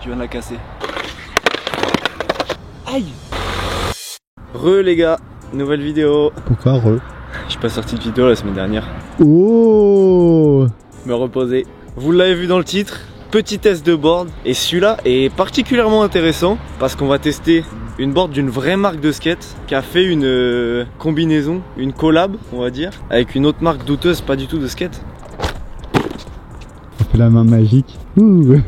tu viens de la casser. Aïe. Les gars, nouvelle vidéo. Pourquoi J'ai pas sorti de vidéo la semaine dernière. Oh, Me reposer. Vous l'avez vu dans le titre, petit test de board. Et celui-là est particulièrement intéressant parce qu'on va tester une board d'une vraie marque de skate qui a fait une combinaison, une collab on va dire, avec une autre marque douteuse pas du tout de skate. On fait la main magique. Ouh.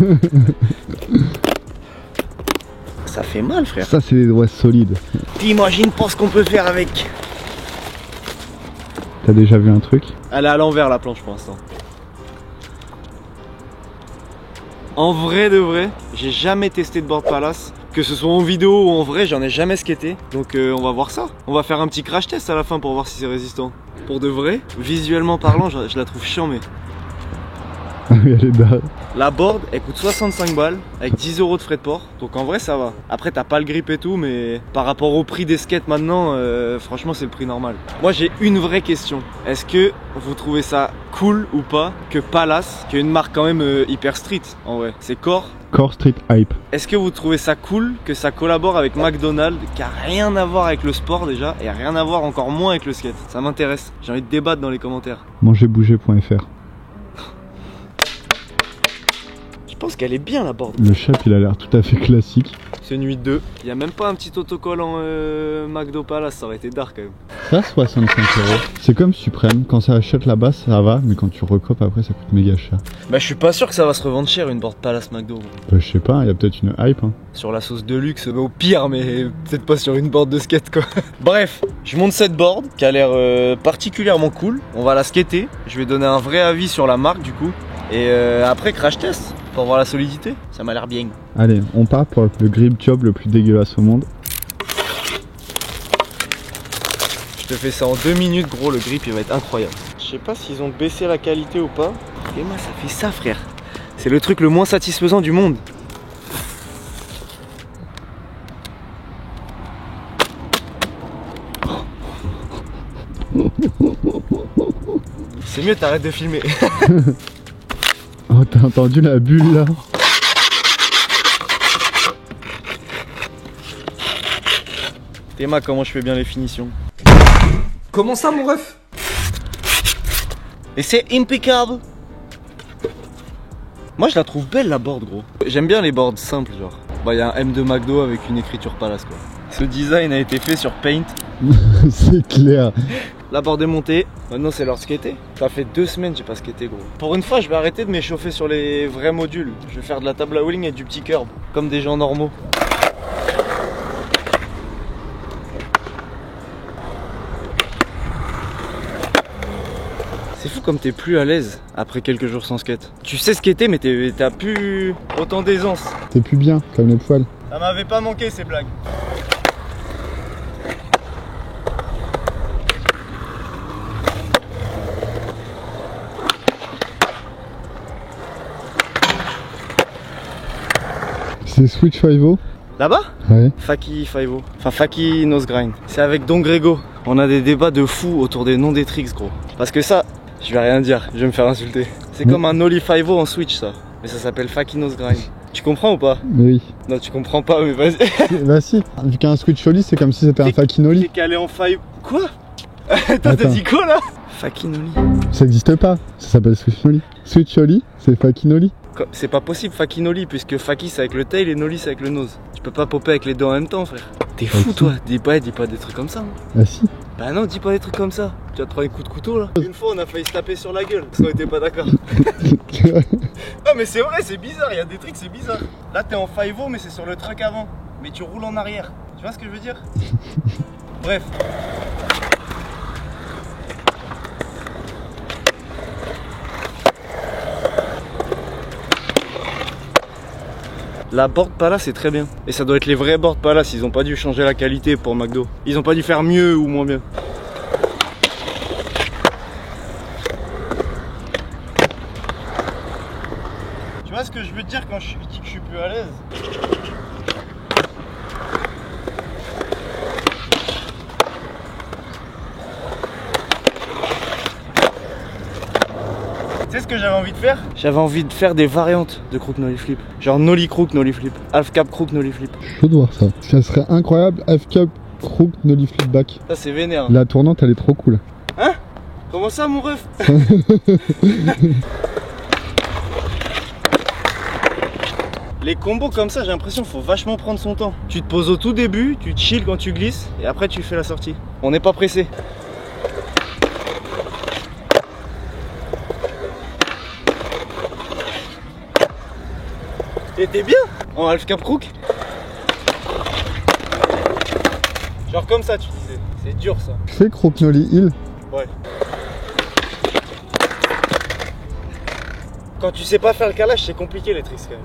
Ça fait mal frère. Ça c'est des doigts solides. T'imagines pas ce qu'on peut faire avec. T'as déjà vu un truc? Elle est à l'envers la planche pour l'instant. En vrai de vrai, j'ai jamais testé de board Palace. Que ce soit en vidéo ou en vrai, j'en ai jamais skaté. Donc on va voir ça. On va faire un petit crash test à la fin pour voir si c'est résistant. Pour de vrai, visuellement parlant, je la trouve chiant mais... Ah oui, elle est dingue. La board, elle coûte 65 balles avec 10 € de frais de port. Donc en vrai ça va. Après t'as pas le grip et tout, mais par rapport au prix des skates maintenant, franchement c'est le prix normal. Moi j'ai une vraie question. Est-ce que vous trouvez ça cool ou pas que Palace, qui est une marque quand même hyper street en vrai, c'est Core Street Hype. Est-ce que vous trouvez ça cool que ça collabore avec McDonald's qui a rien à voir avec le sport déjà et rien à voir encore moins avec le skate? Ça m'intéresse, j'ai envie de débattre dans les commentaires. Mangerbouger.fr. Je pense qu'elle est bien la board. Le chap il a l'air tout à fait classique. C'est une 8-2. Il n'y a même pas un petit autocollant McDo Palace, ça aurait été dark quand même. Ça 65 €. C'est comme Suprême, quand ça achète là-bas ça va, mais quand tu recopes après ça coûte méga cher. Bah je suis pas sûr que ça va se revendre cher une board Palace McDo. Bah, je sais pas, il y a peut-être une hype hein. Sur la sauce de luxe, bah, au pire, mais peut-être pas sur une board de skate quoi. Bref, je monte cette board qui a l'air particulièrement cool. On va la skater, je vais donner un vrai avis sur la marque du coup. Et après crash test pour voir la solidité, ça m'a l'air bien. Allez, on part pour le grip job le plus dégueulasse au monde. Je te fais ça en 2 minutes gros, le grip il va être incroyable. Je sais pas s'ils ont baissé la qualité ou pas. Et moi ça fait ça frère. C'est le truc le moins satisfaisant du monde. C'est mieux, t'arrêtes de filmer. Oh t'as entendu la bulle là? Théma, comment je fais bien les finitions. Comment ça mon ref? Et c'est impeccable. Moi je la trouve belle la board gros. J'aime bien les boards simples genre. Bah y a un M de McDo avec une écriture Palace quoi. Ce design a été fait sur Paint. C'est clair. La board est montée, maintenant c'est l'heure de skater. Ça fait 2 semaines que j'ai pas skaté gros. Pour une fois je vais arrêter de m'échauffer sur les vrais modules. Je vais faire de la table à wheeling et du petit curb. Comme des gens normaux. C'est fou comme t'es plus à l'aise après quelques jours sans skate. Tu sais skater mais t'as plus autant d'aisance. T'es plus bien, comme les poils. Ça m'avait pas manqué ces blagues. C'est Switch 5-0. Là-bas? Ouais. Faki 5-0. Enfin Faki Nose Grind. C'est avec Don Grego. On a des débats de fou autour des noms des tricks gros. Parce que ça, je vais rien dire, je vais me faire insulter. C'est comme un Nolly 5-0 en Switch ça. Mais ça s'appelle Faki Nose Grind. Tu comprends ou pas? Oui. Non tu comprends pas mais vas-y. Bah si, vu qu'un Switch Oli c'est comme si c'était un Fakinoli. T'es calé en 5... Quoi? Attends, t'as dit quoi là? Fakinoli. Ça existe pas, ça s'appelle Switch Oli. Switch Oli, c'est Fakinoli. C'est pas possible Fakinoli puisque Faki c'est avec le tail et Noli c'est avec le nose. Tu peux pas popper avec les deux en même temps frère. T'es fou toi, dis pas des trucs comme ça. Hein. Ah si. Bah non, dis pas des trucs comme ça. Tu vas te prendre un coup de couteau là. Une fois on a failli se taper sur la gueule parce qu'on était pas d'accord. Non mais c'est vrai, c'est bizarre, il y a des trucs c'est bizarre. Là t'es en 5-0 mais c'est sur le truck avant. Mais tu roules en arrière. Tu vois ce que je veux dire? Bref. La board Palace c'est très bien. Et ça doit être les vrais boards Palace, ils ont pas dû changer la qualité pour McDo. Ils ont pas dû faire mieux ou moins bien. Tu vois ce que je veux te dire quand je dis que je suis plus à l'aise? Tu sais ce que j'avais envie de faire? J'avais envie de faire des variantes de crook nollie flip. Genre nollie crook, nollie flip. Half cap crook, nollie flip. Chaud de voir ça. Ça serait incroyable, half cap, crook, nollie flip back. Ça c'est vénère. La tournante elle est trop cool. Hein? Comment ça mon ref? Les combos comme ça, j'ai l'impression qu'il faut vachement prendre son temps. Tu te poses au tout début, tu te chill quand tu glisses et après tu fais la sortie. On n'est pas pressé. Et t'es bien en half cap crook. Genre comme ça tu disais. C'est dur ça. Tu fais crook nollie hill? Ouais. Quand tu sais pas faire le calage, c'est compliqué les tricks quand même.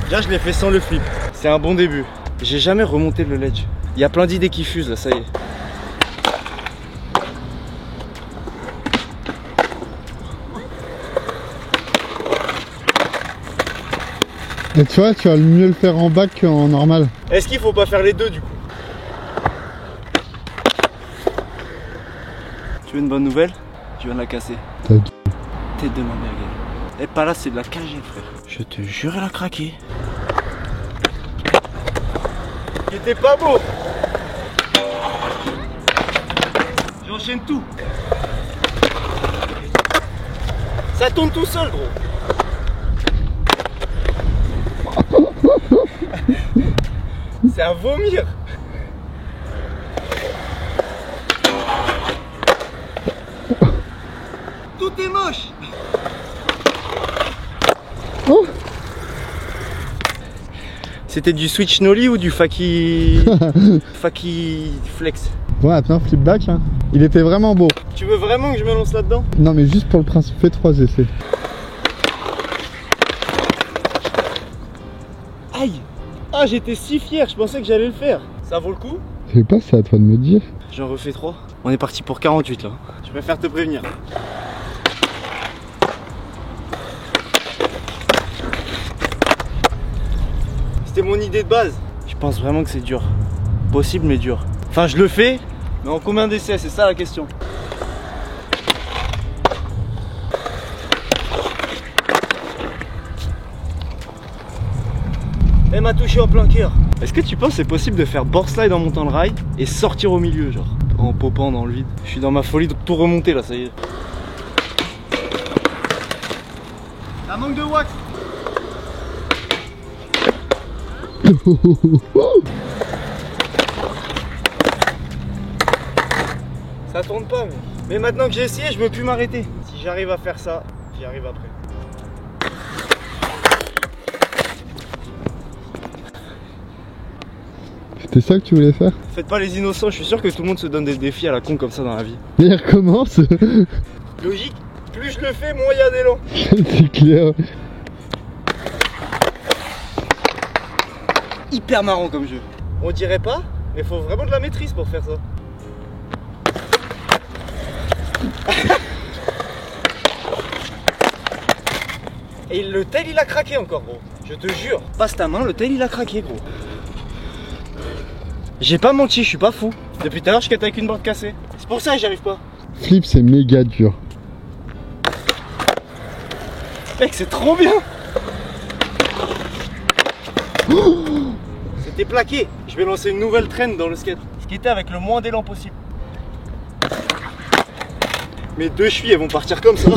Déjà je l'ai fait sans le flip. C'est un bon début. J'ai jamais remonté le ledge. Il y a plein d'idées qui fusent là, ça y est. Et tu vois, tu vas mieux le faire en back qu'en normal. Est-ce qu'il faut pas faire les deux du coup? Tu veux une bonne nouvelle? Tu viens de la casser. Ta gueule. Tête de ma merguez. Et pas là, c'est de la KG frère. Je te jure, elle a craqué. Il était pas beau. J'enchaîne tout. Ça tourne tout seul gros. C'est à vomir. Tout est moche. Oh. C'était du switch nollie ou du faki flex? Bon, maintenant flip back, hein. Il était vraiment beau. Tu veux vraiment que je me lance là-dedans? Non, mais juste pour le principe, fais 3 essais. Aïe! Ah, j'étais si fier, je pensais que j'allais le faire. Ça vaut le coup? Je sais pas, c'est à toi de me dire. J'en refais 3. On est parti pour 48 là. Je préfère te prévenir. C'était mon idée de base. Je pense vraiment que c'est dur. Possible mais dur. Enfin, je le fais, mais en combien d'essais? C'est ça la question. Elle m'a touché en plein cœur. Est-ce que tu penses que c'est possible de faire board slide en montant le rail et sortir au milieu, genre en popant dans le vide? Je suis dans ma folie de tout remonter là, ça y est. Ça manque de wax. Ça tourne pas mais maintenant que j'ai essayé, je veux plus m'arrêter. Si j'arrive à faire ça, j'y arrive après. C'était ça que tu voulais faire? Faites pas les innocents, je suis sûr que tout le monde se donne des défis à la con comme ça dans la vie. Mais il recommence. Logique, plus je le fais, moins il y a d'élan. C'est clair. Hyper marrant comme jeu. On dirait pas, mais faut vraiment de la maîtrise pour faire ça. Et le tail il a craqué encore gros. Je te jure. Passe ta main, le tail il a craqué gros. J'ai pas menti, je suis pas fou. Depuis tout à l'heure je quête avec une board cassée. C'est pour ça que j'y arrive pas. Flip c'est méga dur. Mec c'est trop bien. C'était plaqué. Je vais lancer une nouvelle trend dans le skate. Skater avec le moins d'élan possible. Mes deux chevilles elles vont partir comme ça.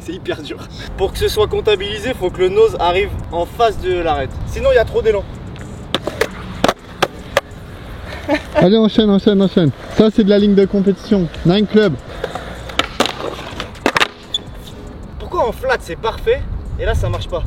C'est hyper dur. Pour que ce soit comptabilisé, il faut que le nose arrive en face de l'arête. Sinon il y a trop d'élan. Allez, enchaîne, enchaîne, enchaîne. Ça c'est de la ligne de compétition. 9 Club. Pourquoi en flat c'est parfait et là ça marche pas?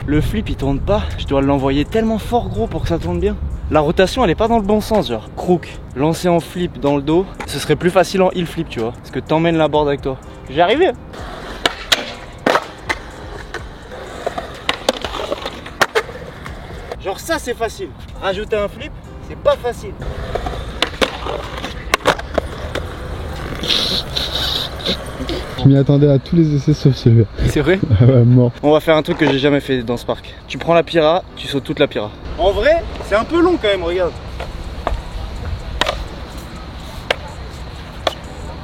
Le flip il tourne pas, je dois l'envoyer tellement fort gros pour que ça tourne bien. La rotation elle est pas dans le bon sens, genre crook, lancer en flip dans le dos, ce serait plus facile en heel flip tu vois, parce que t'emmènes la board avec toi. J'y arrivé. Genre ça c'est facile, rajouter un flip c'est pas facile. Je m'y attendais à tous les essais sauf celui-là. C'est vrai? Ah ouais, mort. On va faire un truc que j'ai jamais fait dans ce parc. Tu prends la pyra, tu sautes toute la pyra. En vrai, c'est un peu long quand même, regarde.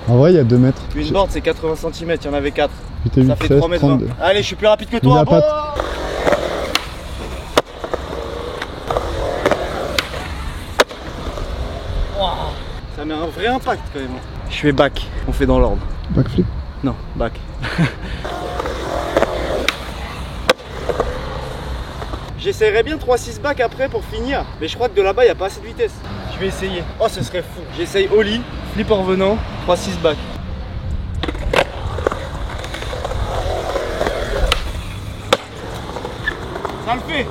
En vrai, il y a 2 mètres. Une board c'est 80 cm, il y en avait 4. Putain, Ça 8, fait 16, 3 mètres 20. 32. Allez, je suis plus rapide que Il toi. a pas de- Ça met un vrai impact quand même. Je fais back, on fait dans l'ordre. Backflip. Non, back. J'essaierais bien 3-6 back après pour finir, mais je crois que de là-bas il n'y a pas assez de vitesse. Je vais essayer. Oh, ce serait fou. J'essaye ollie, flip en revenant, 3-6 back. Ça le fait.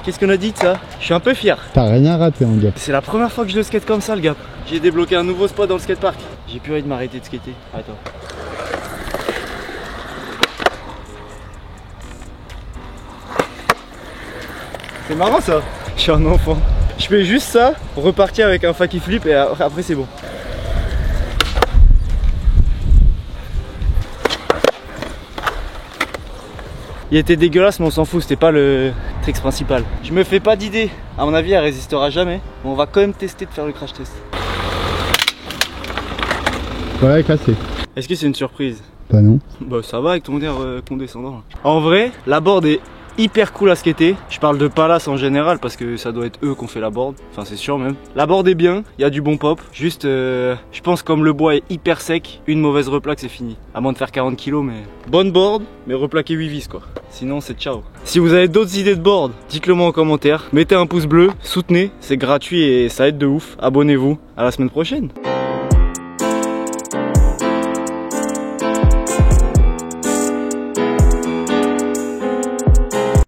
Qu'est-ce qu'on a dit de ça? Je suis un peu fier. T'as rien raté en gap. C'est la première fois que je le skate comme ça, le gap. J'ai débloqué un nouveau spot dans le skatepark. J'ai plus envie de m'arrêter de skater. Attends. C'est marrant ça. Je suis un enfant. Je fais juste ça, repartir avec un fakie flip et après c'est bon. Il était dégueulasse mais on s'en fout, c'était pas le trick principal. Je me fais pas d'idée, à mon avis elle résistera jamais. Mais on va quand même tester de faire le crash test. Ouais, cassé. Est-ce que c'est une surprise? Bah non. Bah ça va avec ton air condescendant. En vrai, la board est hyper cool à skater. Je parle de Palace en général parce que ça doit être eux qu'on fait la board. Enfin c'est sûr même. La board est bien, il y a du bon pop. Juste je pense comme le bois est hyper sec, une mauvaise replaque c'est fini. À moins de faire 40 kg mais... Bonne board, mais replaquer 8 vis quoi. Sinon c'est ciao. Si vous avez d'autres idées de board, dites-le moi en commentaire. Mettez un pouce bleu, soutenez, c'est gratuit et ça aide de ouf. Abonnez-vous, à la semaine prochaine.